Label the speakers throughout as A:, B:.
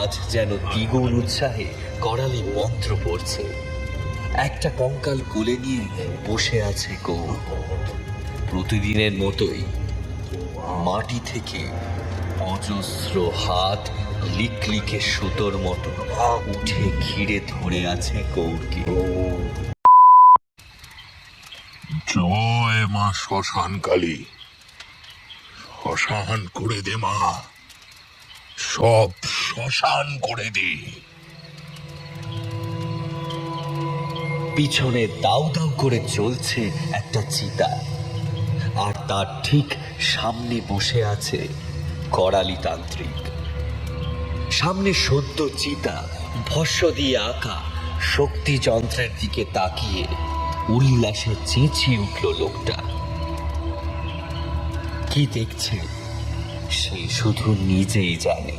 A: আজ যেন দ্বিগুণ উৎসাহে করালি মন্ত্র পড়ছে। একটা কঙ্কাল কোলে নিয়ে বসে আছে গৌর। প্রতিদিনের মতোই মাটি থেকে অজস্র হাত লিকলিকে সুতোর মতো উঠে ঘিরে ধরে আছে গৌরকে।
B: জয় মা শ্মশান কালী, শ্মশান করে দে মা, সব শ্মশান করে দে।
A: পিছনে দাউ দাউ করে চলছে একটা চিতা, আর তার ঠিক সামনে বসে আছে করালি তান্ত্রিক। সামনে সদ্য চিতা ভস্য দিয়ে আঁকা শক্তি যন্ত্রের দিকে তাকিয়ে উল্লাসে চেঁচিয়ে উঠল লোকটা। কি দেখছে সে শুধু নিজেই জানে।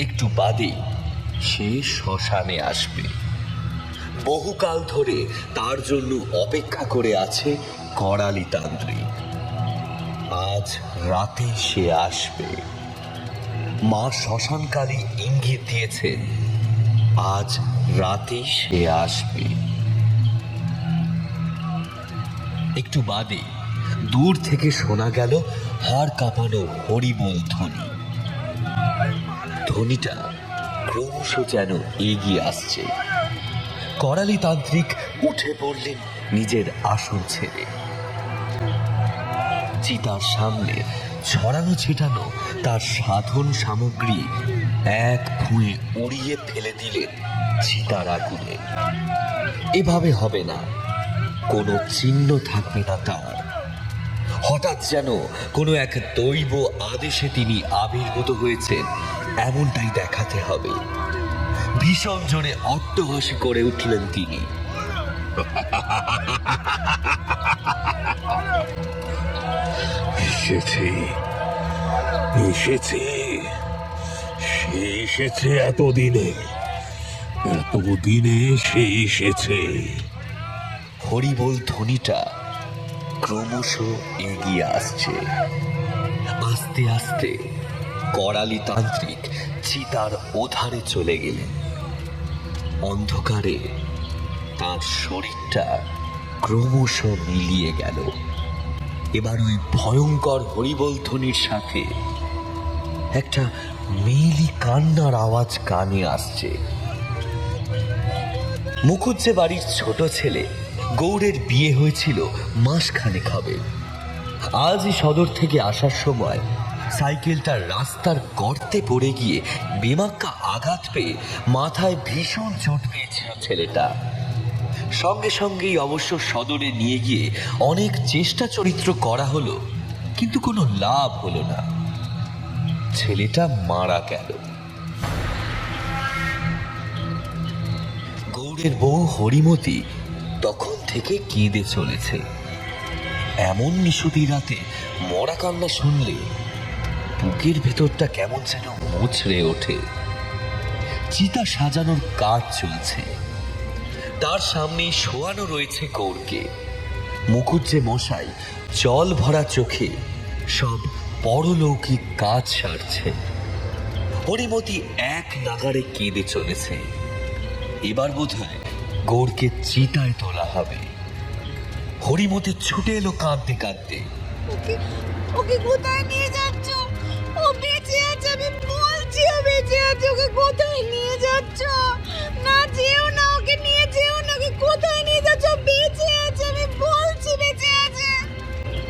A: একটু বাদে সে শ্মশানে আসবে। বহুকাল ধরে তার জন্য অপেক্ষা করে আছে করালি তান্ত্রিক। আজ রাতে সে আসবে। মা শ্মশানকালী ইঙ্গিত দিয়েছেন আজ রাতে সে আসবে। একটু বাদে দূর থেকে শোনা গেল হাড় কাঁপানো হরিবোল ধ্বনি। ধ্বনিটা ক্রমশ যেন এগিয়ে আসছে। করালি তান্ত্রিক উঠে পড়লেন নিজের আসন ছেড়ে। চিতার সামনে ছড়ানো ছিটানো তার সাধন সামগ্রী এক ভুঁয়ে উড়িয়ে ফেলে দিলেন চিতার আগুনে। এভাবে হবে না, কোনো চিহ্ন থাকবে না তার। হঠাৎ যেন কোনো এক দৈব আদেশে তিনি আবির্ভূত হয়েছেন এমনটাই দেখাতে হবে। ভীষণ জোরে অট্টহাসি করে উঠলেন তিনি।
B: এসেছে, এসেছে, সে এসেছে এতদিনে, এতদিনে সে এসেছে।
A: হরিবোল ধ্বনিটা ক্রমশ এগিয়ে আসছে। আস্তে আস্তে করালি তান্ত্রিক চিতার ওধারে চলে গেলেন। অন্ধকারে তার শরীরটা ক্রমশ মিলিয়ে গেল। এবার ওই ভয়ঙ্কর হরিবোল ধ্বনির সাথে একটা মেয়েলি কান্নার আওয়াজ কানে আসছে। মুখুজ্জে বাড়ির ছোট ছেলে গৌরের বিয়ে হয়েছিল মাসখানেক হবে। আজই সদর থেকে আসার সময় সাইকেলটা রাস্তার গর্তে পড়ে গিয়ে বেমাক্কা আঘাত পেয়ে মাথায় ভীষণ চোট পেয়েছিল ছেলেটা। সঙ্গে সঙ্গেই অবশ্য সদরে নিয়ে গিয়ে অনেক চেষ্টা চরিত্র করা হলো, কিন্তু কোনো লাভ হলো না। ছেলেটা মারা গেল। গৌরের বউ হরিমতি তখন থেকে কেঁদে চলেছে। এমন নিশুতি রাতে মরা কান্না শুনলে বুকের ভেতরটা কেমন যেন মুচড়ে ওঠে। চিতা সাজানোর কাজ চলছে। তার সামনে শোয়ানো রয়েছে গৌরকে। মুখুজ্জে মশাই জল ভরা চোখে সব পরলৌকিক কাজ সারছে। হরিমতি এক নাগাড়ে কেঁদে চলেছে। এবার বোধহয় গৌরকে চিতায় তোলা হবে। হরিমতি ছুটে এলো কাঁদতে কাঁদতে।
C: ওকে কোথায় নিয়ে যাচ্ছ? ও বেঁচে আছে, আমি বলছি ও বেঁচে আছে। ওকে কোথায় নিয়ে যাচ্ছ? না যেও না, ওকে নিয়ে যেও না। ওকে কোথায় নিয়ে যাচ্ছ? বেঁচে আছে, আমি বলছি বেঁচে আছে।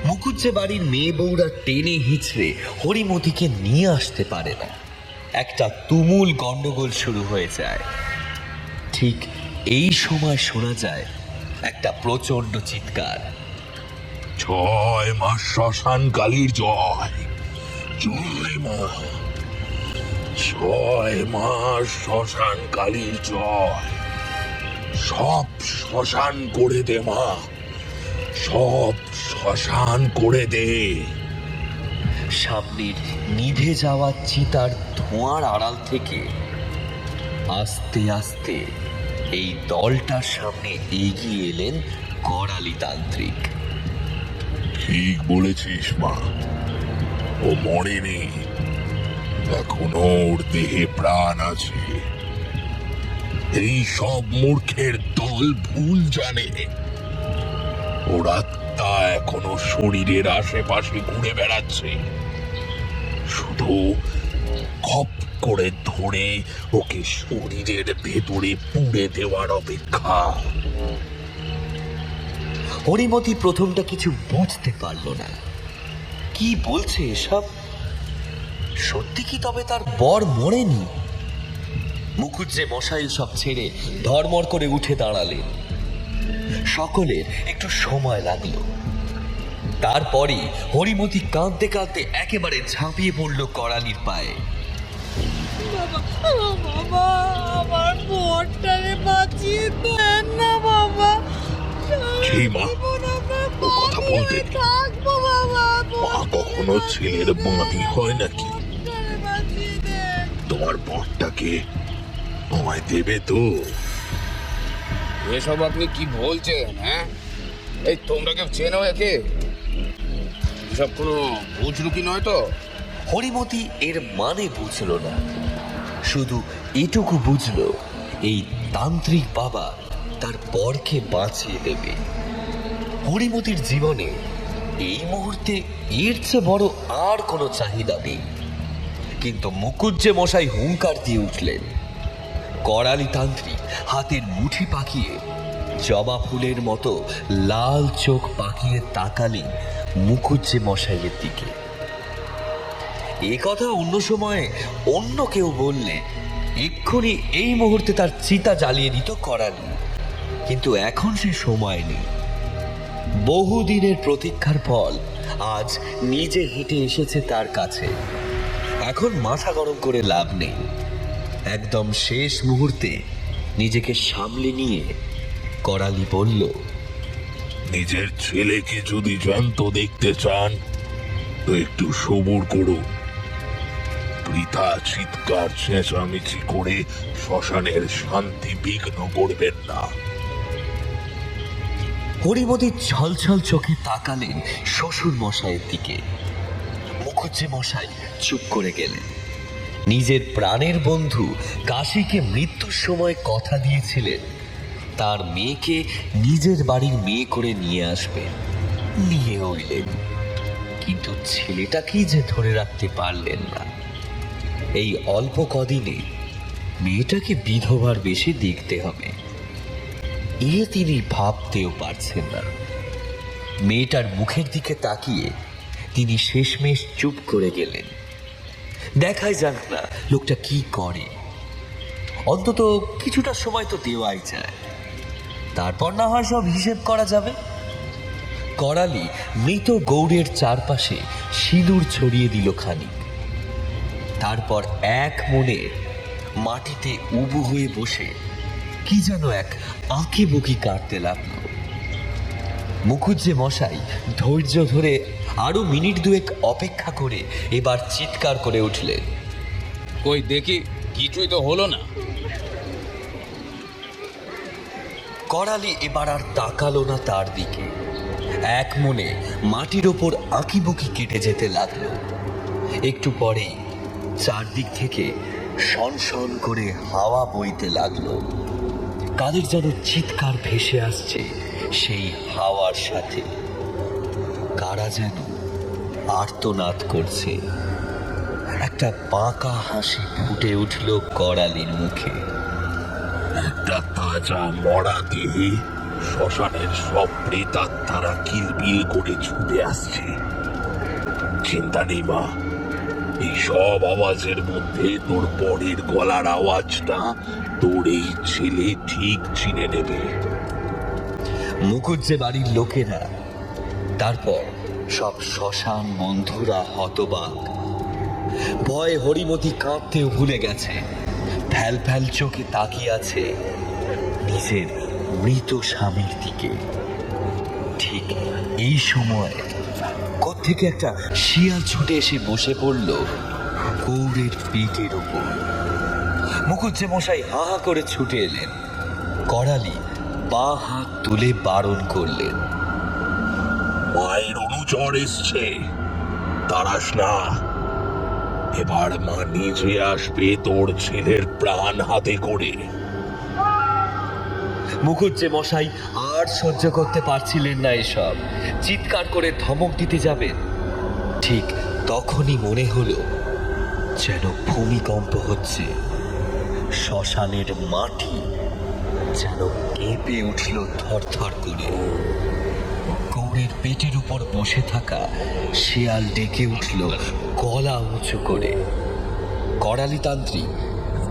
A: মুখুজ্জে বাড়ির মেয়ে বউরা টেনে হিচড়ে হরিমতিকে নিয়ে আসতে পারে না। একটা তুমুল গন্ডগোল শুরু হয়ে যায়। ঠিক এই সময় শোনা যায় একটা প্রচন্ড চিৎকার।
B: জয় মা শ্মশান কালীর জয়, জয় মা, জয় মা শ্মশান কালীর জয়। সব শ্মশান করে দে মা, সব শ্মশান করে দে।
A: সামনের নিভে যাওয়া চিতার ধোঁয়ার আড়াল থেকে আস্তে আস্তে এই দলটার সামনে এগিয়ে এলেন করালি তান্ত্রিক।
B: ঠিক বলেছিস মা, ও মরেনি, এখনো ওর দেহে প্রাণ আছে। এই সব মূর্খের দল ভুল জানে, ওর আত্মা এখনো শরীরের আশেপাশে ঘুরে বেড়াচ্ছে, শুধু খপ করে ধরে ওকে শরীরের ভেতরে পুড়ে দেওয়ার অপেক্ষা।
A: হরিমতি প্রথমটা কিছু বুঝতে পারল না। কি বলছে এসব? সত্যি কি তবে তার বর মরেনি? মুখুজ্জে মশাই সব ছেড়ে ধর্মর করে উঠে দাঁড়ালেন। সকলের একটু সময় লাগলো। তারপরে হরিমতি কাঁদতে কাঁদতে একেবারে ঝাঁপিয়ে পড়ল করালির পায়ে।
C: বাবা, বাবা, আমার বরটারে বাঁচিয়ে দেন না বাবা।
B: সেই মা,
C: জীবন আমার
B: ও কথা
C: বাঁচিয়ে
B: বলতে নেই।
C: থাকবো বাবা।
B: মা কখনো ছেলের বাঁধি হয় নাকি?
C: বরটারে বাঁচিয়ে দেন।
B: তোমার বরটাকে আমায় দেবে তো?
D: এসব আপনি কি বলছেন? হ্যাঁ, এই তোমরা কেউ চেনো একে? এসব কোনো বুঝলুকি নয় তো?
A: হরিমতি এর মানে বুঝল না, শুধু এটুকু বুঝল এই তান্ত্রিক বাবা তার বরকে বাঁচিয়ে দেবে। হরিমতির জীবনে এই মুহূর্তে এর চেয়ে বড় আর কোনো চাহিদা নেই। কিন্তু মুকুজ্জে মশাই হুঙ্কার দিয়ে উঠলেন। করালি তান্ত্রিক হাতের মুঠি পাকিয়ে জবা ফুলের মতো লাল চোখ পাকিয়ে তাকালেন মুকুজ্জে মশাইয়ের দিকে। এ কথা অন্য সময়ে অন্য কেউ বললে এক্ষুনি এই মুহূর্তে তার চিতা জ্বালিয়ে দিত করালি, কিন্তু এখন সে সময় নেই। বহুদিনের প্রতীক্ষার ফল আজ নিজে হেঁটে এসেছে তার কাছে। এখন মাথা গরম করে লাভ নেই। একদম শেষ মুহূর্তে নিজেকে সামলে নিয়ে করালি বলল,
B: নিজের ছেলেকে যদি জ্যান্ত দেখতে চান তো একটু সবুর করুন। বৃথা চিৎকার চেঁচামেচি করে শ্মশানের শান্তি বিঘ্ন করবেন না।
A: হরিমতি ছলছল চোখে তাকালেন শ্বশুর মশাইয়ের দিকে। মুখুজ্জে মশাই চুপ করে গেলেন। নিজের প্রাণের বন্ধু কাশীকে মৃত্যুর সময় কথা দিয়েছিলেন তার মেয়েকে নিজের বাড়ির মেয়ে করে নিয়ে আসবেন। নিয়ে এলেন, কিন্তু ছেলেটাকেই যে ধরে রাখতে পারলেন না। এই অল্প কদিনে মেয়েটাকে বিধবার বেশি দেখতে হবে, এ তিনি ভাবতেও পারছেন না। মেয়েটার মুখের দিকে তাকিয়ে তিনি শেষমেশ চুপ করে গেলেন। দেখাই যাক না লোকটা কি করে, অন্তত কিছুটা সময় তো দেওয়াই যায়, তারপর না হয় সব হিসেব করা যাবে। করালি মৃত গৌড়ের চারপাশে সিঁদুর ছড়িয়ে দিল খানিক, তারপর এক মনে মাটিতে উবু হয়ে বসে কি যেন এক আঁকি বুকি কাটতে লাগলো। মুখুজ্জে মশাই ধৈর্য ধরে আরো মিনিট দুয়েক অপেক্ষা করে এবার চিৎকার করে উঠলেন,
D: কই দেখি, কিছুই তো হলো না।
A: করালি এবার আর তাকালো না তার দিকে। এক মনে মাটির ওপর আঁকিবুকি কেটে যেতে লাগলো। একটু পরেই চারদিক থেকে সনসন করে হাওয়া বইতে লাগলো। কাদের যেন চিৎকার ভেসে আসছে সেই হাওয়ার সাথে। কারা যেন আর্তনাদ করছে। একটা বাঁকা হাসি ফুটে উঠল করালির মুখে।
B: একটা তাজা মরা দেহে শ্মশানের সব প্রেতাত্মারা কিলবিল করে ছুটে আসছে। চিন্তা নেই মা, এই সব আওয়াজের মধ্যে তোর বরের গলার আওয়াজটা তোর এই ছেলে ঠিক চিনে নেবে।
A: মুখুজ্জে বাড়ির লোকেরা, তারপর সব শ্মশান বন্ধুরা হতবাক। ভয়ে হরিমতি কাঁপতেও ভুলে গেছে। ফ্যাল ফ্যাল চোখে তাকিয়ে আছে নিজের মৃত স্বামীর দিকে। ঠিক এই সময় কোত্থেকে একটা শিয়াল ছুটে এসে বসে পড়ল গৌড়ের পেটের ওপর। মুখুজ্জে মশাই হা হা করে ছুটে এলেন। করালি বাঁ হাত তুলে বারণ করলেন,
B: মায়ের অনুচর এসছে, তাড়াস না। এবার মা নিজে আসবে তোর ছেলের প্রাণ হাতে করে।
A: মুখুজ্জে মশাই আর সহ্য করতে পারছিলেন না এসব, চিৎকার করে ধমক দিতে যাবেন। ঠিক তখনই মনে হলো যেন ভূমিকম্প হচ্ছে। শ্মশানের মাটি যেন কেঁপে উঠল থরথর করে। গৌড়ের পেটের উপর বসে থাকা শেয়াল ডেকে উঠল গলা উঁচু করে। করালি তান্ত্রিক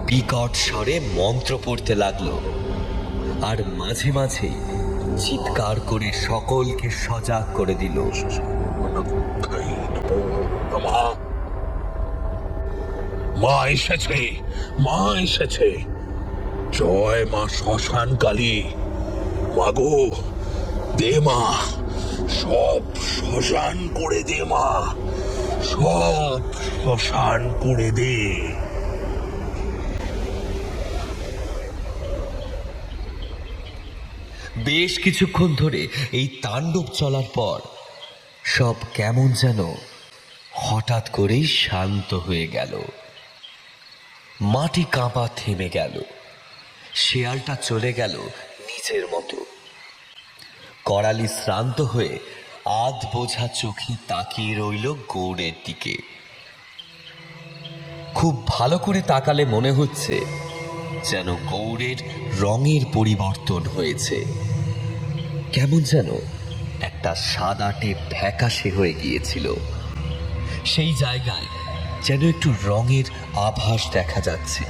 A: বিকট স্বরে মন্ত্র পড়তে লাগলো, আর মাঝে মাঝে চিৎকার করে সকলকে সজাগ করে দিল।
B: মা, মা এসেছে, মা এসেছে। জয় মা শ্মশান কালী। মাগো, দে মা, সব শ্মশান করে দে মা, সব শ্মশান করে দে।
A: বেশ কিছুক্ষণ ধরে এই তাণ্ডব চলার পর সব কেমন যেন হঠাৎ করেই শান্ত হয়ে গেল। মাটি কাঁপা থেমে গেল। শেয়ালটা চলে গেল নিজের মতো। করালি শ্রান্ত হয়ে আধ বোঝা চোখে তাকিয়ে রইল গৌড়ের দিকে। খুব ভালো করে তাকালে মনে হচ্ছে যেন গৌড়ের রঙের পরিবর্তন হয়েছে। কেমন যেন একটা সাদাটে ফ্যাকাশে হয়ে গিয়েছিল। সেই জায়গায় যেন একটু রঙের আভাস দেখা যাচ্ছে।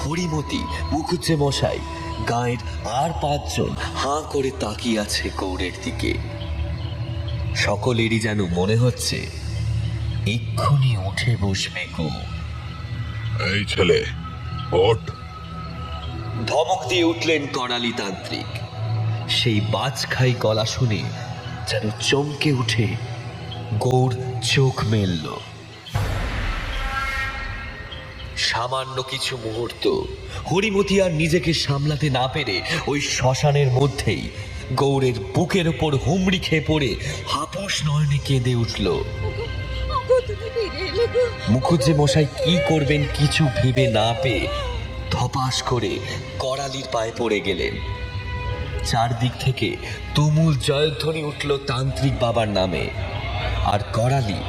A: হরিমতি, মুখুজ্জে মশাই, গাঁয়ের আর 5 জন হাঁ করে তাকিয়ে আছে গৌড়ের দিকে। সকলেরই যেন মনে হচ্ছে এক্ষুনি উঠে বসবে গো।
B: এই ছেলে, ওঠ।
A: ধমক দিয়ে উঠলেন করালি তান্ত্রিক। সেই বাজখাই গলা শুনে যেন চমকে উঠে গৌড় চোখ মেলল। সামান্য কিছু মুহূর্ত হরিমতি আর নিজেকে সামলাতে না পেরে ওই শ্মশানের মধ্যেই গৌড়ের বুকের ওপর হুমড়ি খেয়ে পড়ে হাপস নয়নে কেঁদে উঠল।
C: ওগো, তুমি ফিরে এলে গো।
A: মুখুজ্জে মশাই কি করবেন কিছু ভেবে না পেয়ে ধপাস করে করালির পায়ে পড়ে গেলেন। চারদিক থেকে তুমুল জয়ধ্বনি উঠল তান্ত্রিক বাবার নামে। আর করালি,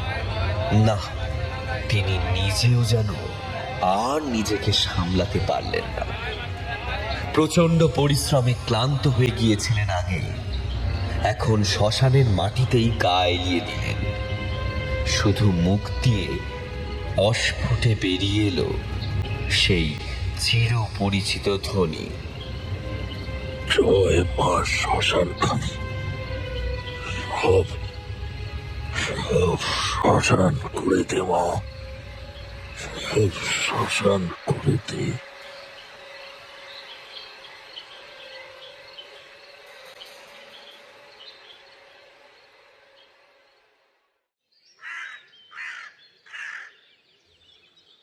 A: না, তিনি নিজেও যেন আর নিজেকে সামলাতে পারলেন না। প্রচন্ড পরিশ্রমে ক্লান্ত হয়ে গিয়েছিলেন আগে, এখন শ্মশানের মাটিতেই গা এলিয়ে দিলেন। শুধু মুখ দিয়ে অস্ফুটে বেরিয়ে এলো সেই চির পরিচিত ধ্বনি,
B: জয় মা শ্মশান কালী। সব সব শ্মশান করে দে মা, সব শ্মশান করে দে।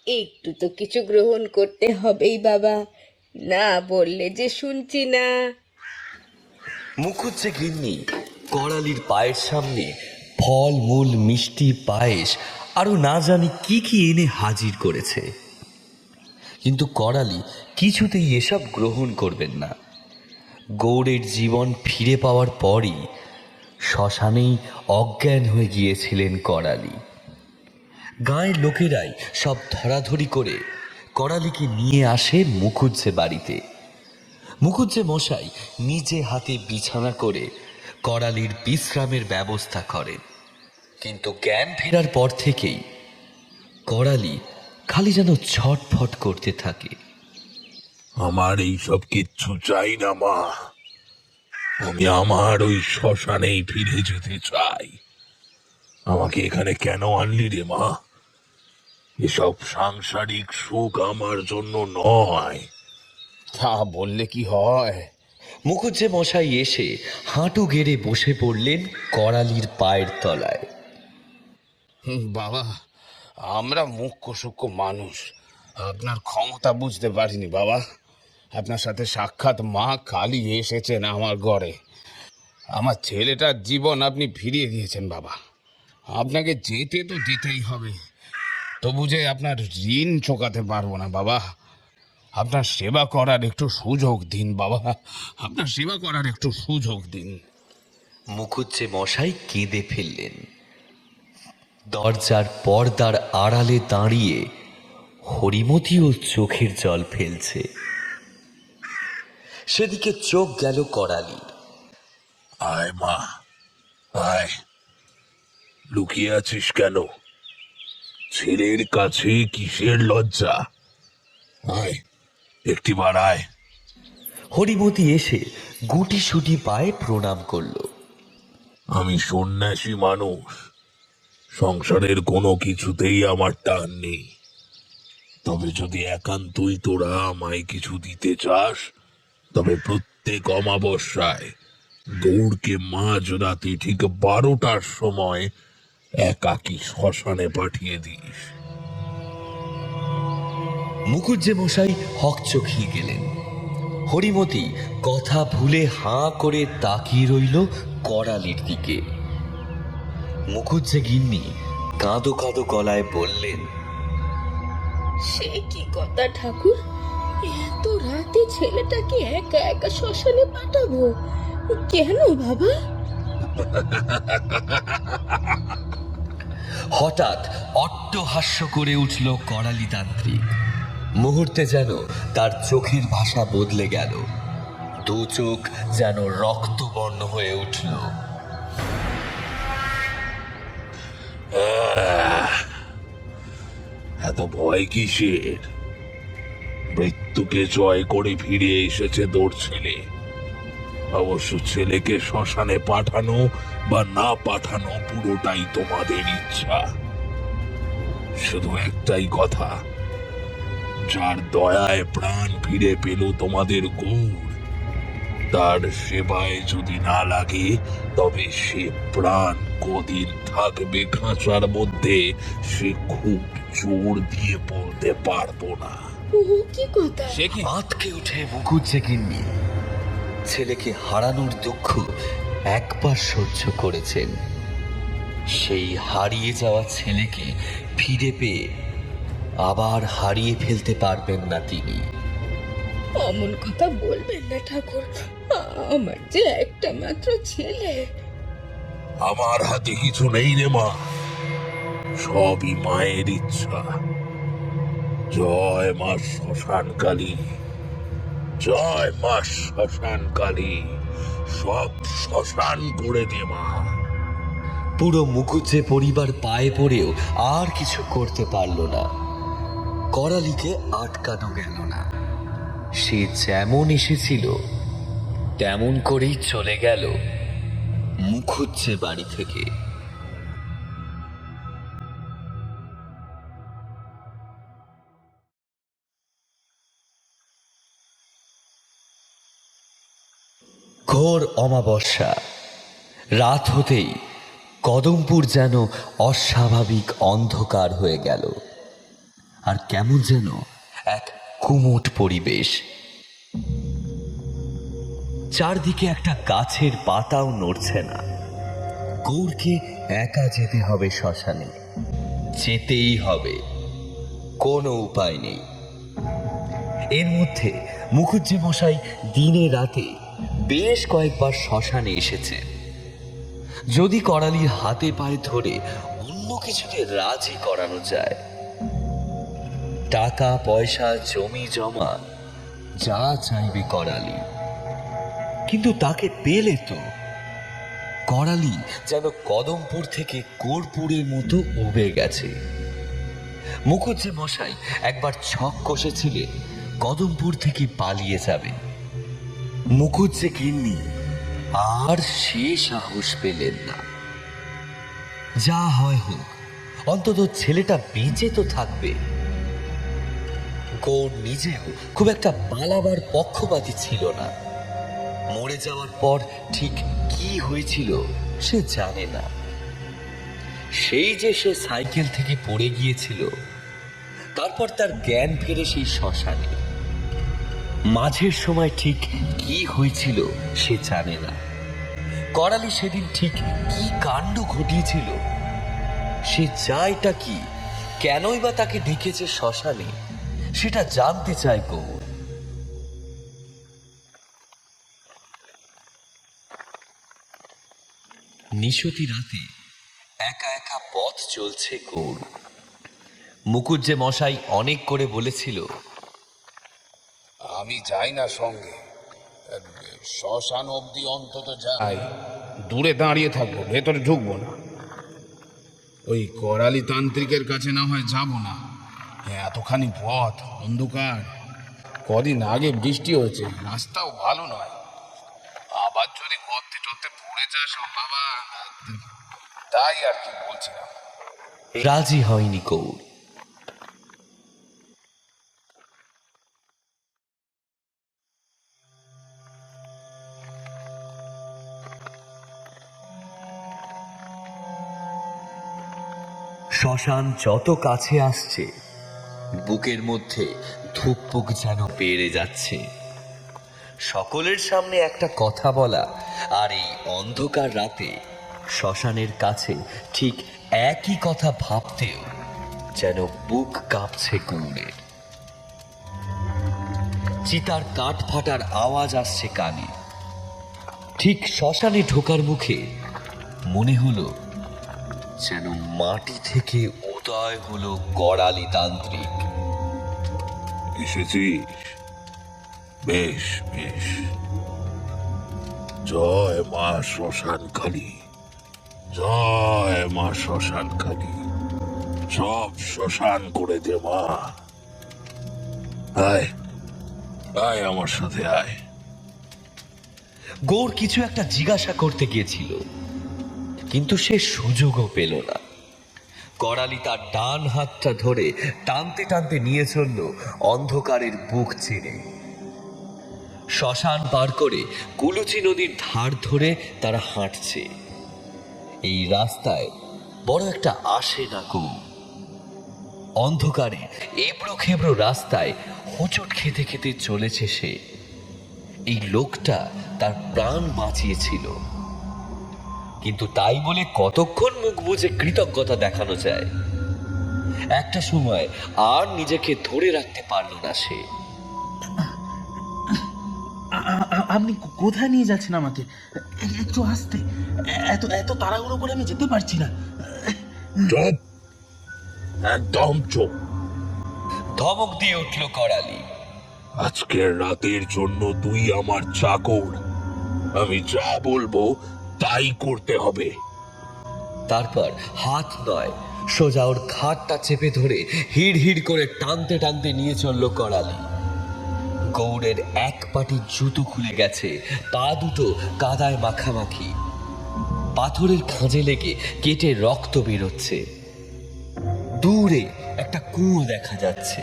C: একটু তো কিছু গ্রহণ করতে হবেই বাবা, না বললে যে শুনছি না।
A: মুখুজ্জে গিন্নি করালির পায়ের সামনে ফল মূল মিষ্টি পায়েস আরো না জানি কি কি এনে হাজির করেছে, কিন্তু করালি কিছুতেই এসব গ্রহণ করবেন না। গৌড়ের জীবন ফিরে পাওয়ার পরই শ্মশানেই অজ্ঞান হয়ে গিয়েছিলেন করালি। গাঁয়ের লোকেরাই সব ধরাধরি করে করালিকে নিয়ে আসে মুখুজ্জে বাড়িতে। মুখুজ্জে মশাই নিজে হাতে বিছানা করে করালির বিশ্রামের ব্যবস্থা করেন। কিন্তু জ্ঞান ফেরার পর থেকেই করালি খালি যেন ছটফট করতে থাকে।
B: আমার এইসব কিচ্ছু চাই না মা, আমি আমার ওই শ্মশানেই ফিরে যেতে চাই। আমাকে এখানে কেন আনলি রে মা? এসব সাংসারিক সুখ আমার জন্য নয়।
D: তা বললে কি হয়?
A: মুখুজ্জে মশাই এসে হাঁটু গেড়ে বসে পড়লেন করালির পায়ের তলায়।
D: বাবা, আমরা মুখ্য সূক্ষ্ম মানুষ, আপনার ক্ষমতা বুঝতে পারিনি বাবা। আপনার সাথে সাক্ষাৎ মা কালী এসেছেন আমার ঘরে। আমার ছেলেটার জীবন আপনি ফিরিয়ে দিয়েছেন বাবা। আপনাকে যেতে তো যেতেই হবে। তবু যে আপনার ঋণ চোকাতে পারবো না বাবা। আপনার সেবা করার একটু সুযোগ দিন বাবা, আপনার সেবা করার একটু সুযোগ দিন।
A: মুখুজ্জে মশাই কেঁদে ফেললেন। দরজার পর্দার আড়ালে দাঁড়িয়ে হরিমতিও চোখের জল ফেলছে। সেদিকে চোখ গেল করালির।
B: আয় মা, আয়। লুকিয়ে আছিস কেন? ছেলের কাছে কিসের লজ্জা? আয়, একটিবার আয়।
A: হরিমতি এসে গুটি সুটি পায়ে প্রণাম করল।
B: আমি সন্ন্যাসী মানুষ, সংসারের কোনো কিছুতেই আমার টান নেই। তবে যদি একান্তই তোরা আমায় কিছু দিতে চাস, তবে প্রত্যেক অমাবস্যায় গৌড়কে মাঝরাতে ঠিক 12টার সময় একাকী শ্মশানে পাঠিয়ে দিস।
A: মুখুজ্জে মশাই হকচকিয়ে গেলেন। হরিমতি কথা ভুলে হাঁ করে তাকিয়ে রইল করালির দিকে। মুখুজ্জে গিন্নি কাঁদো কাঁদো গলায় বললেন,
C: সে কি কথা ঠাকুর, এত রাতে ছেলেটাকে একা একা শ্মশানে পাঠাবো কেন বাবা?
A: হঠাৎ অট্টহাস্য করে উঠল করালি তান্ত্রিক। মুহূর্তে যেন তার চোখের ভাষা বদলে গেল, দু চোখ যেন রক্তবর্ণ হয়ে উঠল।
B: এত ভয় কিসের? মৃত্যুকে জয় করে ফিরে এসেছে তোর ছেলে। অবশ্য ছেলেকে শ্মশানে পাঠানো বা না পাঠানো পুরোটাই তোমাদের ইচ্ছা। শুধু একটাই কথা, যার দয়ায় প্রাণ ফিরে পেল তোমাদের গৌড়, তার সেবায় যদি না লাগে তবে সে প্রাণ কদিন থাকবে খাঁচার মধ্যে সে খুব জোর দিয়ে বলতে পারবো না।
C: ও কি কথা?
D: সে কি?
A: আঁতকে উঠে মুখুজ্জে গিন্নি ছেলেকে হারানোর দুঃখ একবার সহ্য করেছেন, সেই হারিয়ে যাওয়া ছেলেকে ফিরে পেয়ে আবার হারিয়ে ফেলতে পারবেন না তিনি।
C: অমন কথা বলবেন না ঠাকুর, আমার যে একটা মাত্র ছেলে।
B: আমার হাতে কিছু নেই রে মা, সবই মায়ের ইচ্ছা। জয় মা শ্মশান কালী, জয় মা শ্মশান কালী, সব শ্মশান করে দে মা।
A: পুরো মুখুজ্জে পরিবার পায়ে পড়েও আর কিছু করতে পারল না। করালিকে আটকানো গেল না। সে যেমন এসেছিল তেমন করেই চলে গেল মুখুজ্জে বাড়ি থেকে। ঘোর অমাবস্যা। রাত হতেই কদমপুর যেন অস্বাভাবিক অন্ধকার হয়ে গেল, আর কেমন যেন এক কুমুট পরিবেশ। চারদিকে একটা গাছের পাতাও নড়ছে না। গৌরকে একা যেতে হবে শ্মশানে, যেতেই হবে, কোনো উপায় নেই। এর মধ্যে মুখুজ্জে মশাই দিনে রাতে বেশ কয়েকবার শ্মশানে এসেছেন। যদি করালির হাতে পায়ে ধরে অন্য কিছুতে রাজি করানো যায়, টাকা পয়সা জমি জমা যা চাইবে করালি, কিন্তু তাকে পেলে তো। করালি যেন কদমপুর থেকে কর্পূরের মতো উবে গেছে। মুখুজ্জে মশাই একবার ছক কষেছিলেন কদমপুর থেকে পালিয়ে যাবে। মুখুজ্জে গিন্নি আর সে সাহস পেলেন না। যা হয় হোক, অন্তত ছেলেটা বেঁচে তো থাকবে। গৌর নিজেও খুব একটা পালাবার পক্ষপাতী ছিল না। মরে যাওয়ার পর ঠিক কি হয়েছিল সে জানে না। সেই যে সে সাইকেল থেকে পড়ে গিয়েছিল, তারপর তার জ্ঞান ফেরে সেই শ্মশানে। মাঝের সময় ঠিক কি হয়েছিল সে জানে না। করালি সেদিন ঠিক কি কাণ্ড ঘটিয়েছিল সে চায়টা কি কেনই বা তাকে ডেকেছে শ্মশানে সেটা জানতে চায় গৌর। নিশতি রাতে একা একা পথ চলছে গৌর। মুকুজ্জে মশাই অনেক করে বলেছিল,
D: আমি যাই না সঙ্গে, শ্মশান অবধি অন্তত যাই, দূরে দাঁড়িয়ে থাকবো, ভেতরে ঢুকবো না। ওই করালি তান্ত্রিকের কাছে না হয় যাবো না, এতখানি পথ অন্ধকার, কদিন আগে বৃষ্টি হয়েছে, রাস্তাও ভালো নয়, আবার যদি গর্তে টর্তে পড়ে যাস বাবা, তাই আর কি বলছিলাম।
A: রাজি হয়নি গৌর। শ্মশান যত কাছে আসছে বুকের মধ্যে ধুকপুক যেন বেড়ে যাচ্ছে। সকলের সামনে একটা কথা বলা আর এই অন্ধকার রাতে শ্মশানের কাছে ঠিক একই কথা ভাবতেও যেন বুক কাঁপছে গৌরের। চিতার কাঠ ফাটার আওয়াজ আসছে কানে। ঠিক শ্মশানে ঢোকার মুখে মনে হলো যেন মাটি থেকে উদয় হলো করালি তান্ত্রিক।
B: এসেছিস? বেশ বেশ। জয় মা শ্মশান কালী, জয় মা শ্মশান কালী, সব শ্মশান করে দে মা। আয় আয় আমার সাথে আয়।
A: গৌর কিছু একটা জিজ্ঞাসা করতে গিয়েছিল, কিন্তু সে সুযোগও পেল না। করালি তার ডান হাতটা ধরে টানতে টানতে নিয়ে চলল অন্ধকারের বুক চিরে। শ্মশান পার করে কুলুচি নদীর ধার ধরে তারা হাঁটছে। এই রাস্তায় বড় একটা আসে না গৌর। অন্ধকারে এবড়ো খেবড়ো রাস্তায় হোঁচট খেতে খেতে চলেছে সে। এই লোকটা তার প্রাণ বাঁচিয়েছিল, কিন্তু তাই বলে কতক্ষণ মুখ বুজে কৃতজ্ঞতা দেখানো যায়? একটা সময় আর নিজেকে ধরে রাখতে পারল না সে।
E: আপনি কোথায় নিয়ে যাচ্ছেন আমাকে? একটু আসতে, এত এত তাড়াহুড়ো করে আমি যেতে পারছি না।
B: চুপ, একদম চুপ।
A: ধমক দিয়ে উঠল করালি।
B: আজকের রাতের জন্য তুই আমার চাকর, আমি যা বলবো তাই করতে হবে।
A: তারপর হাত নয় সোজা ওর ঘাটটা চেপে ধরে হিড় হিড় করে টানতে টানতে নিয়ে চলল করালি। গৌড়ের এক পাটি জুতো খুলে গেছে, পা দুটো কাদায় মাখামাখি, পাথরের খাঁজে লেগে কেটে রক্ত বেরোচ্ছে। দূরে একটা কুয়ো দেখা যাচ্ছে।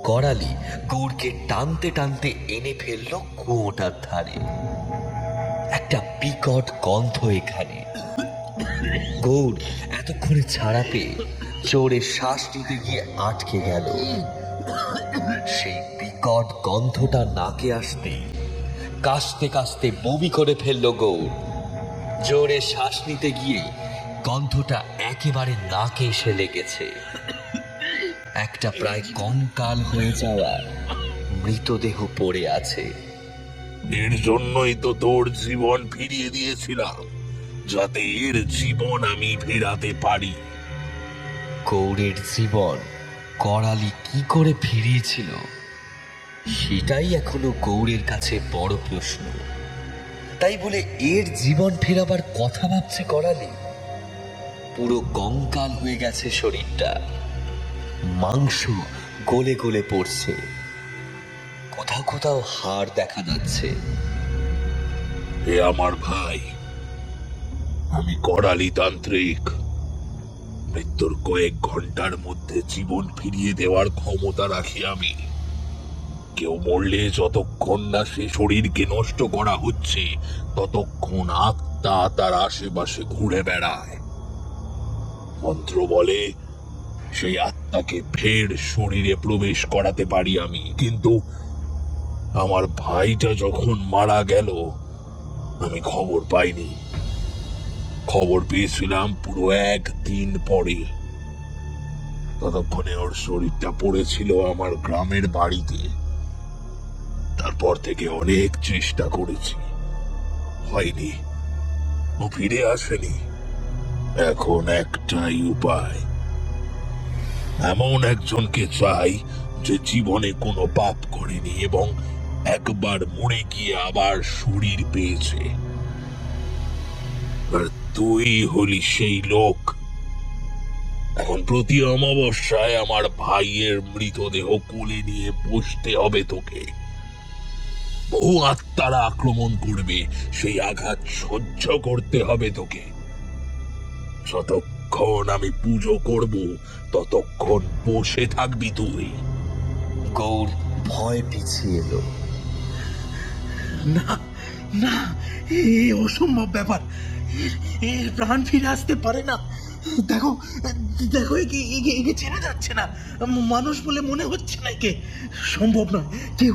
A: করালি গৌড়কে টানতে টানতে এনে ফেলল কুয়োটার ধারে। একটা বিকট গন্ধ এখানে। গৌড় এতক্ষণে ছাড়া পেয়ে জোরে শ্বাস নিতে গিয়ে আটকে গেল। সেই বিকট গন্ধটা নাকে আসতে কাশতে কাশতে বমি করে ফেলল গৌড়। জোরে শ্বাস নিতে গিয়ে গন্ধটা একেবারে নাকে এসে লেগেছে। একটা প্রায় কঙ্কাল হয়ে যাওয়া মৃতদেহ পড়ে আছে।
B: এর জন্যই তো তোর জীবন ফিরিয়ে দিয়েছিলাম, যাতে এর জীবন আমি ফেরাতে পারি।
A: গৌড়ের জীবন করালি কি করে ফিরিয়েছিল সেটাই এখনো গৌড়ের কাছে বড় প্রশ্ন। তাই বলে এর জীবন ফেরাবার কথা ভাবছে করালি। পুরো কঙ্কাল হয়ে গেছে শরীরটা, মাংস গলে গলে পড়ছে, কোথাও কোথাও হাড় দেখা যাচ্ছে।
B: হে আমার ভাই, আমি করালি তান্ত্রিক। মৃত্যুর কয়েক ঘন্টার মধ্যে জীবন ফিরিয়ে দেওয়ার ক্ষমতা রাখি আমি। কেউ মরলে যতক্ষণ না সে শরীরকে নষ্ট করা হচ্ছে ততক্ষণ আত্মা তার আশেপাশে ঘুরে বেড়ায়। মন্ত্র বলে সেই আত্মাকে ফের শরীরে প্রবেশ করাতে পারি আমি। কিন্তু আমার ভাইটা যখন মারা গেল আমি খবর পাইনি। খবর পেয়েছিলাম পুরো 1 দিন পরে। ততক্ষণে ওর শরীরটা পড়েছিল আমার গ্রামের বাড়িতে। তারপর থেকে অনেক চেষ্টা করেছি, হয়নি, ও ফিরে আসেনি। এখন একটাই উপায়, এমন একজনকে চাই যে জীবনে কোনো পাপ করেনি এবং একবার মরে গিয়ে আবার শরীর পেয়েছে। আর তুই হলি সেই লোক। এখন প্রতি অমাবস্যায় আমার ভাইয়ের মৃতদেহ কোলে নিয়ে বসতে হবে তোকে। বহু আত্মারা আক্রমণ করবে, সেই আঘাত সহ্য করতে হবে তোকে। যতক্ষণ আমি পুজো করব ততক্ষণ বসে থাকবি তুই।
A: গৌর ভয় পিছিয়ে এলো।
E: না না, এ অসম্ভব ব্যাপার। এর প্রাণ ফিরে আসতে পারে না। দেখো দেখো, একে চেনা যাচ্ছে না, মানুষ বলে মনে হচ্ছে না। একে সম্ভব নয়, কেউ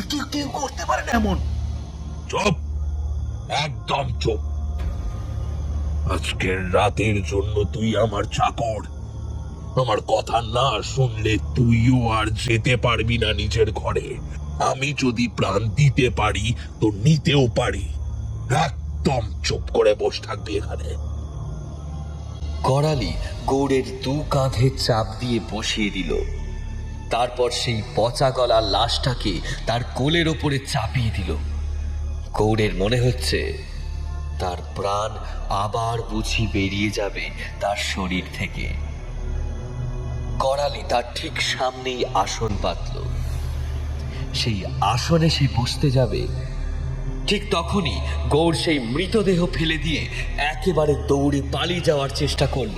E: কেউ কেউ করতে পারে না এমন।
B: চুপ, একদম চুপ। আজকের রাতের জন্য তুই আমার চাকর। আমার কথা না শুনলে তুইও আর যেতে পারবি না নিজের ঘরে। আমি যদি প্রাণ দিতে পারি তো নিতেও পারি। একদম চুপ করে বসে থাকবি এখানে।
A: করালি গৌড়ের দু কাঁধে চাপ দিয়ে বসিয়ে দিল। তারপর সেই পচা গলা লাশটাকে তার কোলের ওপরে চাপিয়ে দিল। গৌড়ের মনে হচ্ছে তার প্রাণ আবার বুঝি বেরিয়ে যাবে তার শরীর থেকে। করালি তার ঠিক সামনেই আসন পাতল। সেই আসনে সে বসতে যাবে, ঠিক তখনই গৌড় সেই মৃতদেহ ফেলে দিয়ে একেবারে দৌড়ে পালিয়ে যাওয়ার চেষ্টা করল,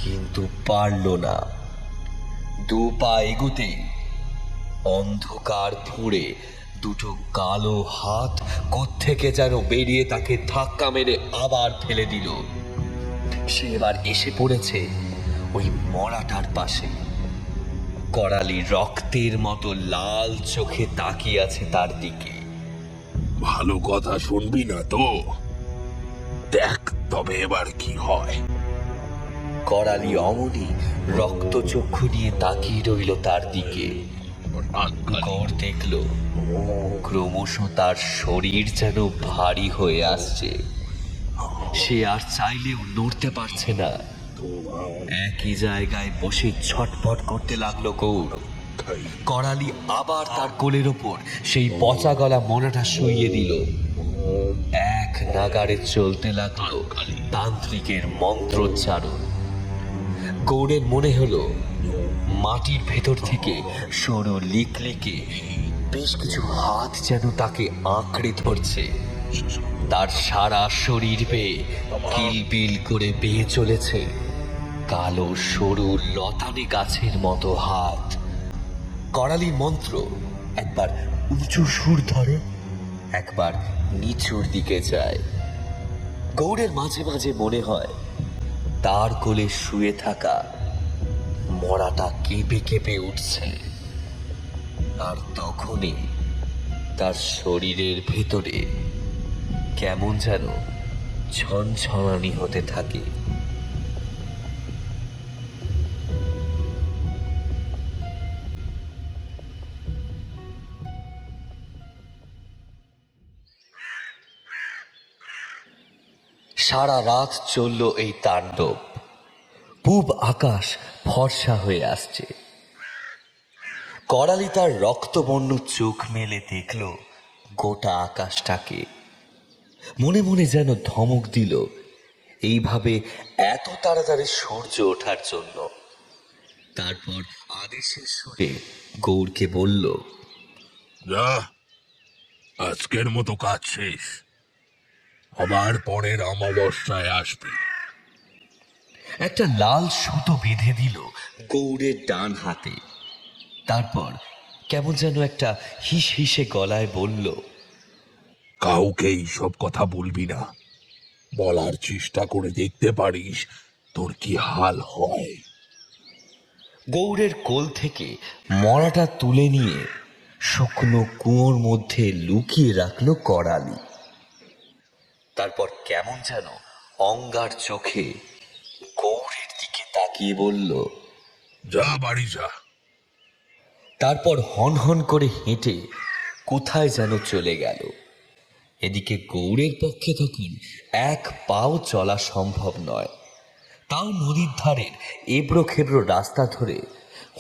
A: কিন্তু পারল না। দু পা এগুতেই অন্ধকার ফুঁড়ে দুটো কালো হাত কোত্থেকে যেন বেরিয়ে তাকে ধাক্কা মেরে আবার ফেলে দিল। সে এবার এসে পড়েছে ওই মরাটার পাশে। করালি রক্তের মতো লাল চোখে তাকিয়ে আছে তার দিকে।
B: ভালো কথা শুনবি না তো? দেখ তবে এবার কি হয়।
A: করালি অমনি রক্তচক্ষু নিয়ে তাকিয়ে রইল তার দিকে। গৌর দেখল ক্রমশ তার শরীর যেন ভারী হয়ে আসছে। সে আর চাইলেও নড়তে পারছে না। একই জায়গায় বসে ছটফট করতে লাগলো গৌর। করালি আবার তার কোলের ওপর সেই পচা গলা মোনাটা শুইয়ে দিল। এক নাগাড়ে চলতে লাগলো তান্ত্রিকের মন্ত্রোচ্চারণ। গৌড়ের মনে হলো মাটির ভেতর থেকে সরু লিকলিকে বেশ কিছু হাত যেন তাকে আঁকড়ে ধরছে। তার সারা শরীর বেয়ে কিলবিল করে বেয়ে চলেছে কালো সরু লতানে গাছের মতো হাত। করালি মন্ত্র একবার উঁচু সুর ধরে, একবার নিচুর দিকে যায়। গৌড়ের মাঝে মাঝে মনে হয় তার কোলে শুয়ে থাকা মরাটা কেঁপে কেঁপে উঠছে। আর তখনই তার শরীরের ভেতরে কেমন যেন ছনছনানি হতে থাকে। সারা রাত চলল এই তাণ্ডব। পূব আকাশ ফর্সা হয়ে আসছে। করালি তার রক্তবর্ণ চোখ মেলে দেখল গোটা আকাশটাকে। মনে মনে যেন ধমক দিল এইভাবে এত তাড়াতাড়ি সূর্য ওঠার জন্য। তারপর আদেশের সুরে গৌরকে বলল,
B: যা, আজকের মতো কাজ শেষ। আবার পরের অমাবস্যায় আসবি।
A: একটা লাল সুতো বেঁধে দিল গৌড়ের ডান হাতে। তারপর কেমন যেন একটা হিস হিসে গলায় বলল,
B: কাউকেই সব কথা বলবি না। বলার চেষ্টা করে দেখতে পারিস তোর কি হাল হয়।
A: গৌড়ের কোল থেকে মরাটা তুলে নিয়ে শুকনো কুয়োর মধ্যে লুকিয়ে রাখলো করালি। তারপর কেমন যেন অঙ্গার চোখে গৌড়ের দিকে তাকিয়ে বলল,
B: যা বাড়ি যা।
A: তারপর হন হন করে হেঁটে কোথায় যেন চলে গেল। এদিকে গৌড়ের পক্ষে তখন এক পাও চলা সম্ভব নয়। তাও নদীর ধারের এবড়ো খেবড়ো রাস্তা ধরে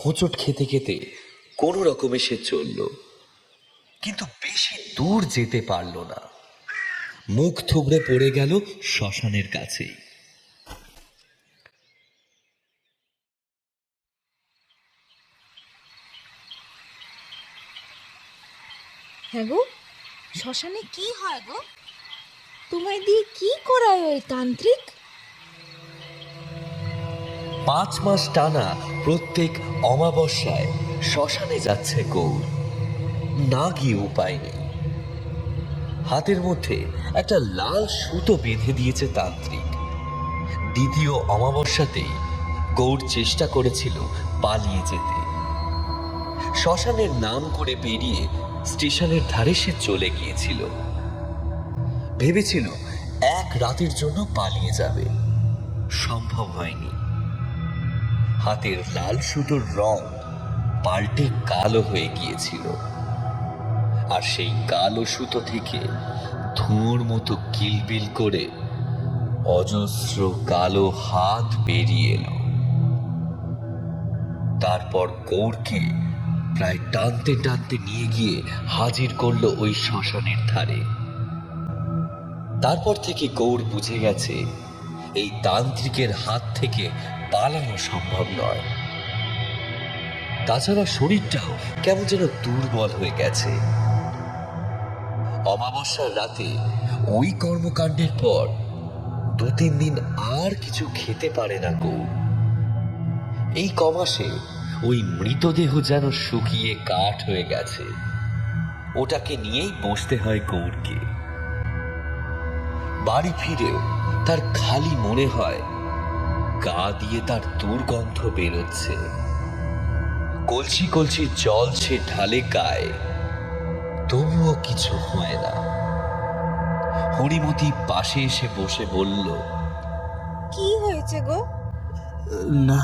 A: হোঁচট খেতে খেতে কোনো রকমে সে চলল, কিন্তু বেশি দূর যেতে পারল না। মুখ থুবড়ে পড়ে গেল শ্মশানের কাছেই।
C: হ্যাঁ গো, শ্মশানে কি হয় গো? তোমায় দিয়ে কি করায় ওই তান্ত্রিক?
A: 5 মাস টানা প্রত্যেক অমাবস্যায় শ্মশানে যাচ্ছে গৌর, না গিয়ে উপায় নেই। হাতের মধ্যে একটা লাল সুতো বেঁধে দিয়েছে তান্ত্রিক। দ্বিতীয় অমাবস্যাতেই গৌর চেষ্টা করেছিল পালিয়ে যেতে। শ্মশানের নাম করে বেরিয়ে স্টেশনের ধারে সে চলে গিয়েছিল। ভেবেছিল এক রাতের জন্য পালিয়ে যাবে, সম্ভব হয়নি। হাতের লাল সুতোর রং পাল্টে কালো হয়ে গিয়েছিল, আর সেই কালো সুতো থেকে ধুঁয়োর মতো কিলবিল করে অজস্র কালো হাত বেরিয়ে এলো। তারপর গৌরকে প্রায় টানতে টানতে নিয়ে গিয়ে হাজির করলো ওই শ্মশানের ধারে। তারপর থেকে গৌর বুঝে গেছে এই তান্ত্রিকের হাত থেকে পালানো সম্ভব নয়। তাছাড়া শরীরটাও কেমন যেন দুর্বল হয়ে গেছে। অমাবস্যার রাতে ওই কর্মকাণ্ডের পর 2-3 দিন আর কিছু খেতে পারে না গৌর। এই কমাসে ওই মৃতদেহ যেন শুকিয়ে কাঠ হয়ে গেছে। ওটাকে নিয়েই বসতে হয় গৌরকে। বাড়ি ফিরেও তার খালি মনে হয় গা দিয়ে তার দুর্গন্ধ বেরোচ্ছে। কলসি কলসি জল সে ঢালে গায়ে, তবুও কিছু হয় না। হরিমতি পাশে এসে বসে বলল,
C: কি হয়েছে গো?
E: না,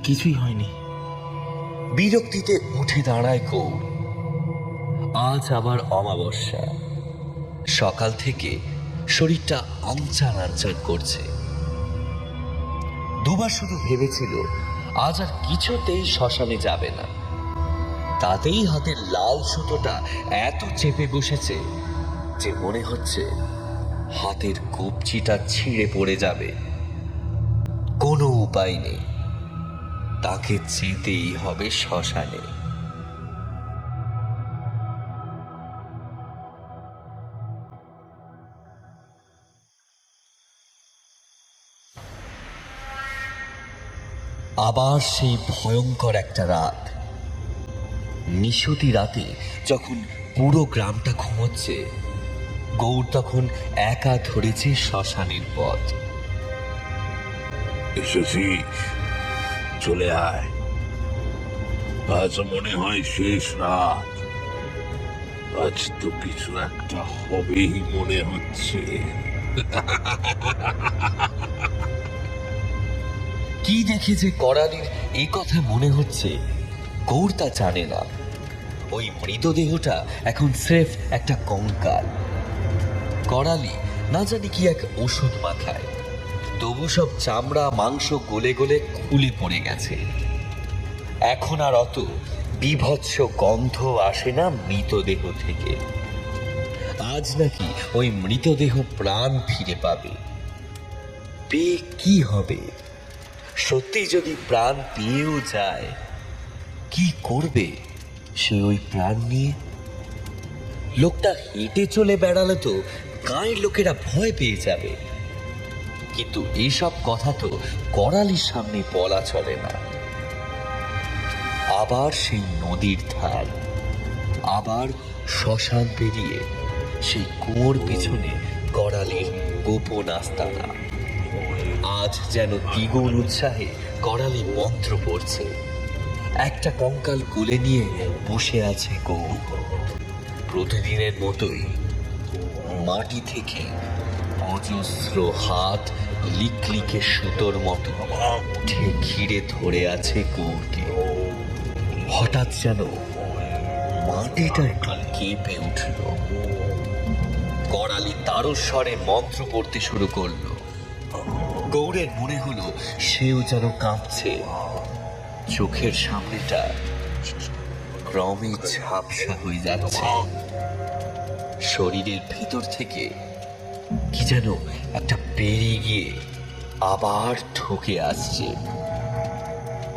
E: কিছুই হয়নি।
A: বিরক্তিতে উঠে দাঁড়ায় গৌর। আজ আবার অমাবস্যা। সকাল থেকে শরীরটা আনচান আনচান করছে। দুবার শুধু ভেবেছিল আজ আর কিছুতেই শ্মশানে যাবে না। তাতেই হাতের লাল সুতোটা এত চেপে বসেছে যে মনে হচ্ছে হাতের কবজিটা ছিঁড়ে পড়ে যাবে। কোনো উপায় নেই, তাকে যেতেই হবে শ্মশানে। আবার সেই ভয়ঙ্কর একটা রাত। নিশতি রাতে যখন পুরো গ্রামটা ঘুমোচ্ছে, গৌর তখন একা ধরেছে শ্মশানের পথ।
B: এসেছিস? চলে আয়। আজ মনে হয় শেষ রাত। আজ তো কিছু একটা হবেই মনে হচ্ছে।
A: কি দেখে যে করালির এই কথা মনে হচ্ছে গৌর তা জানে না। ওই মৃতদেহটা এখন স্রেফ একটা কঙ্কাল। করালি না জানি কি এক ওষুধ মাখায়, তবু সব চামড়া মাংস গলে গলে খুলে পড়ে গেছে। এখন আর অত বীভৎস গন্ধ আসে না মৃতদেহ থেকে। আজ নাকি ওই মৃতদেহ প্রাণ ফিরে পাবে। পেয়ে কি হবে? সত্যি যদি প্রাণ পেয়েও যায়, কি করবে সে ওই প্রাণ নিয়ে? লোকটা হেঁটে চলে বেড়ালে তো গাঁয়ের লোকেরা ভয় পেয়ে যাবে, কিন্তু এইসব কথা তো করালির সামনে বলা চলে না। আবার সেই নদীর ধার, আবার শ্মশান পেরিয়ে সেই কুয়োর পিছনে করালির গোপন আস্তানা। আজ যেন দ্বিগুণ উৎসাহে করালি মন্ত্র পড়ছে। একটা কঙ্কাল কোলে নিয়ে বসে আছে গৌর। প্রতিদিনের মতোই মাটি থেকে অজস্র হাত লিকলিকে সুতোর মতো ঘিরে ধরে আছে গৌরকে। হঠাৎ যেন মাটিটা একটু কেঁপে উঠল। করালি তারস্বরে মন্ত্র পড়তে শুরু করলো। গৌরের মনে হলো সেও যেন কাঁপছে। চোখের সামনেটা ক্রমে ঝাপসা হয়ে যাচ্ছে। শরীরের ভেতর থেকে কি যেন একটা পেরিয়ে গিয়ে আবার ঠকে আসছে।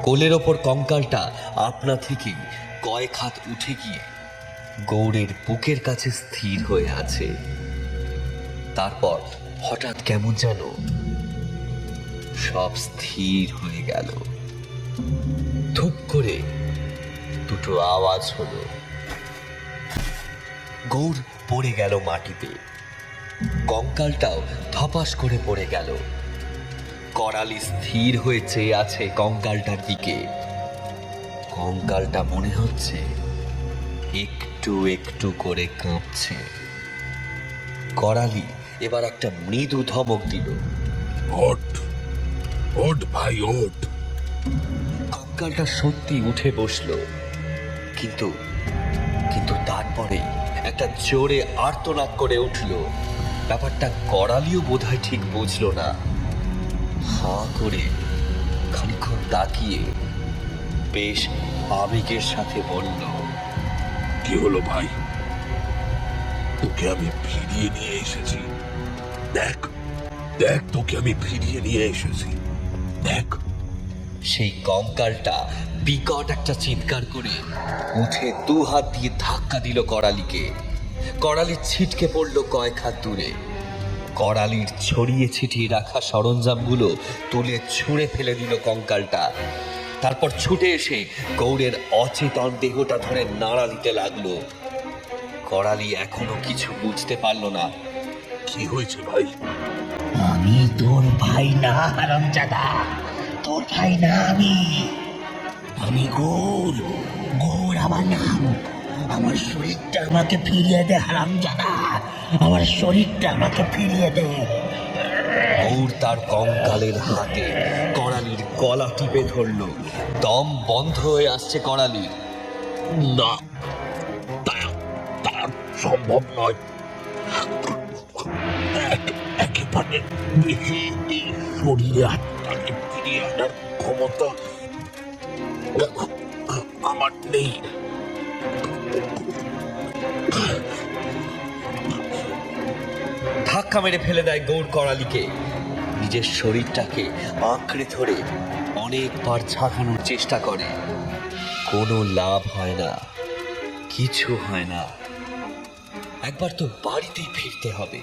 A: কোলের ওপর কঙ্কালটা আপনা থেকেই কয়েক হাত উঠে গিয়ে গৌরের বুকের কাছে স্থির হয়ে আছে। তারপর হঠাৎ কেমন যেন সব স্থির হয়ে গেল। ধুপ করে দুটো আওয়াজ হলো। গৌর পড়ে গেল মাটিতে। কঙ্কালটাও ধপাস করে পড়ে গেল। করালি স্থির হয়ে চেয়ে আছে কঙ্কালটার দিকে। কঙ্কালটা মনে হচ্ছে একটু একটু করে কাঁপছে। করালি এবার একটা মৃদু ধমক দিল।
B: ওঠ ওঠ ভাই ওঠ।
A: কঙ্কালটা সত্যি উঠে বসলো, কিন্তু কিন্তু তারপরেই একটা জোরে আর্তনাদ করে উঠল। ব্যাপারটা করালিও বোধহয় ঠিক বুঝলো না। হাঁ করে খানিকক্ষণ তাকিয়ে বেশ আবেগের সাথে বলল,
B: কি হলো ভাই? তোকে আমি ফিরিয়ে নিয়ে এসেছি। দেখ দেখ, তোকে আমি ফিরিয়ে নিয়ে এসেছি, দেখ।
A: সেই কঙ্কালটা বিকট একটা চিৎকার করে উঠে দু হাত দিয়ে ধাক্কা দিল করালিকে। করালি ছিটকে পড়ল কয়েক হাত দূরে। করালির ছড়িয়ে ছিটিয়ে রাখা সরঞ্জামগুলো তুলে ছুঁড়ে ফেলে দিল কঙ্কালটা। তারপর ছুটে এসে গৌরের অচেতন দেহটা ধরে নাড়া দিতে লাগলো। করালি এখনো কিছু বুঝতে পারল না।
B: কি হয়েছে ভাই?
E: আমি তোর ভাই না হারামজাদা, তোর ভাই না আমি গৌর। গৌর আমার নাম। আমার শরীরটা আমাকে ফিরিয়ে দে হারামজাদা, আমার শরীরটা আমাকে ফিরিয়ে দে।
A: গৌর তার কঙ্কালের হাতে করালির গলা টিপে ধরল। দম বন্ধ হয়ে আসছে করালির।
B: না, তা তা সম্ভব নয়। একেবারে বেশি এই শরীরে আত্মাকে ফিরিয়ে আনার ক্ষমতা আমার নেই।
A: ধাক্কা মেরে ফেলে দেয় গৌর করালিকে। নিজের শরীরটাকে আঁকড়ে ধরে অনেকবার ঝাঁকানোর চেষ্টা করে। কোনো লাভ হয় না, কিছু হয় না। একবার তো বাড়িতেই ফিরতে হবে।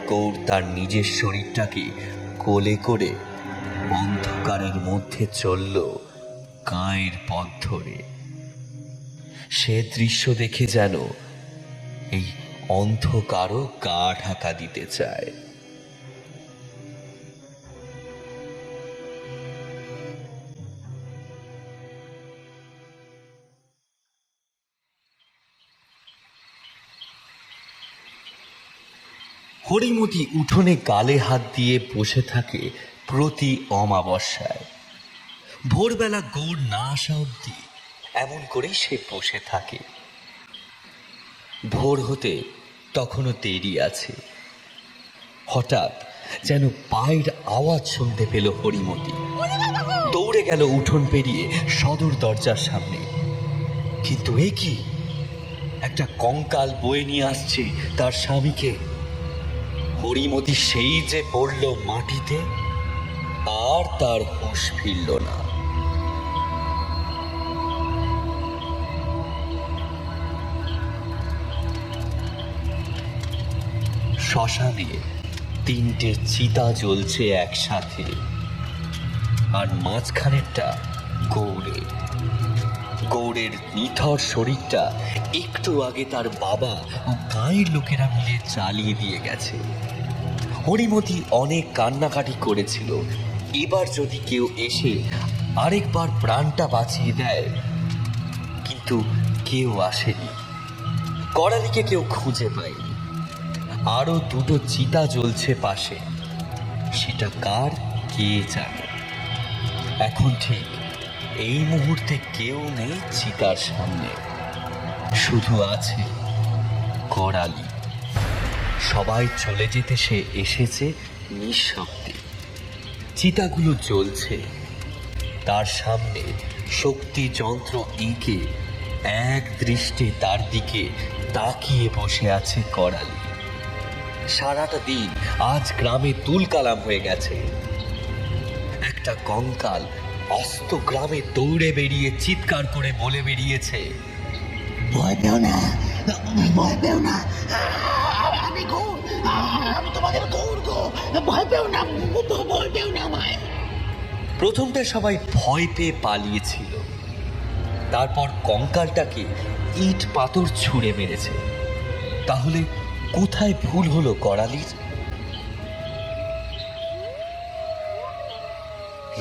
A: গৌর তার নিজের শরীরটাকে কোলে করে অন্ধকারের মধ্যে চলল গাঁয়ের পথ ধরে। সে দৃশ্য দেখে যেন এই অন্ধকারও গা ঢাকা দিতে চায়। হরিমতি উঠোনে গালে হাত দিয়ে বসে থাকে প্রতি অমাবস্যায়। ভোরবেলা গৌর না আসা অবধি এমন করেই সে বসে থাকে। ভোর হতে তখনও দেরি আছে। হঠাৎ যেন পায়ের আওয়াজ শুনতে পেল হরিমতি। দৌড়ে গেল উঠোন পেরিয়ে সদর দরজার সামনে। কিন্তু এ কি, একটা কঙ্কাল বয়ে নিয়ে আসছে তার স্বামীকে। হরিমতি সেই যে পড়ল মাটিতে, আর তার হুঁশ ফিরল না। শ্মশানে তিনটে চিতা জ্বলছে একসাথে, আর মাঝখানেরটা গৌরের। গৌরের নিথর শরীরটা একটু আগে তার বাবা ও গাঁয়ের লোকেরা মিলে জ্বালিয়ে দিয়ে গেছে। হরিমতি অনেক কান্নাকাটি করেছিল, এবার যদি কেউ এসে আরেকবার প্রাণটা বাঁচিয়ে দেয়। কিন্তু কেউ আসেনি। করালিকে কেউ খুঁজে পায়নি। আরো দুটো চিতা জ্বলছে পাশে, সেটা কার কে জানে। এখন ঠিক এই মুহূর্তে কেউ নেই চিতার সামনে, শুধু আছে করালি। সবাই চলে যেতে সে এসেছে নিঃশব্দে। চিতাগুলো জ্বলছে, তার সামনে শক্তি যন্ত্র এঁকে এক দৃষ্টে তার দিকে তাকিয়ে বসে আছে করালি। সারাটা দিন আজ গ্রামে তুলকালাম হয়ে গেছে। একটা কঙ্কাল অস্ত গ্রামে দৌড়ে বেরিয়ে চিৎকার করে বলে বেরিয়েছে,
E: ভয় পেও না, ভয় পেও না, আমি গৌর, আমি তোমাদের গৌর গো, ভয় পেও না, ভয় পেও না আমায়।
A: প্রথমটা সবাই ভয় পেয়ে পালিয়েছিল, তারপর কঙ্কালটাকে ইট পাথর ছুঁড়ে মেরেছে। তাহলে কোথায় ভুল হলো করালির?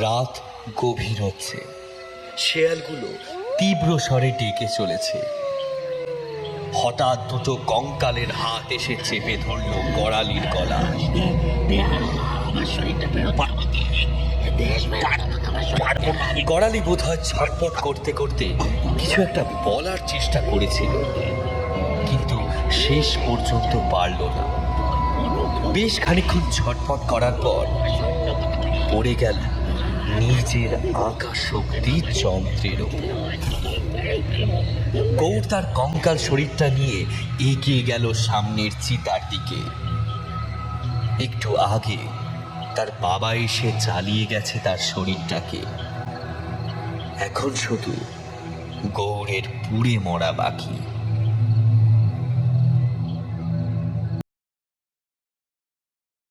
A: রাত গভীর হচ্ছে, শেয়ালগুলো তীব্র স্বরে ডেকে চলেছে। হঠাৎ দুটো কঙ্কালের হাত এসে চেপে ধরল করালির গলা। করালি বোধহয় ছটফট করতে করতে কিছু একটা বলার চেষ্টা করেছিল, কিন্তু শেষ পর্যন্ত পারল না। বেশ খানিকক্ষণ ছটফট করার পর পড়ে গেল নিজের আঁকা শক্তি যন্ত্রের ওপর। গৌর তার কঙ্কাল শরীরটা নিয়ে এগিয়ে গেল সামনের চিতার দিকে। একটু আগে তার বাবা এসে জ্বালিয়ে গেছে তার শরীরটাকে। এখন শুধু গৌরের পুড়ে মরা বাকি।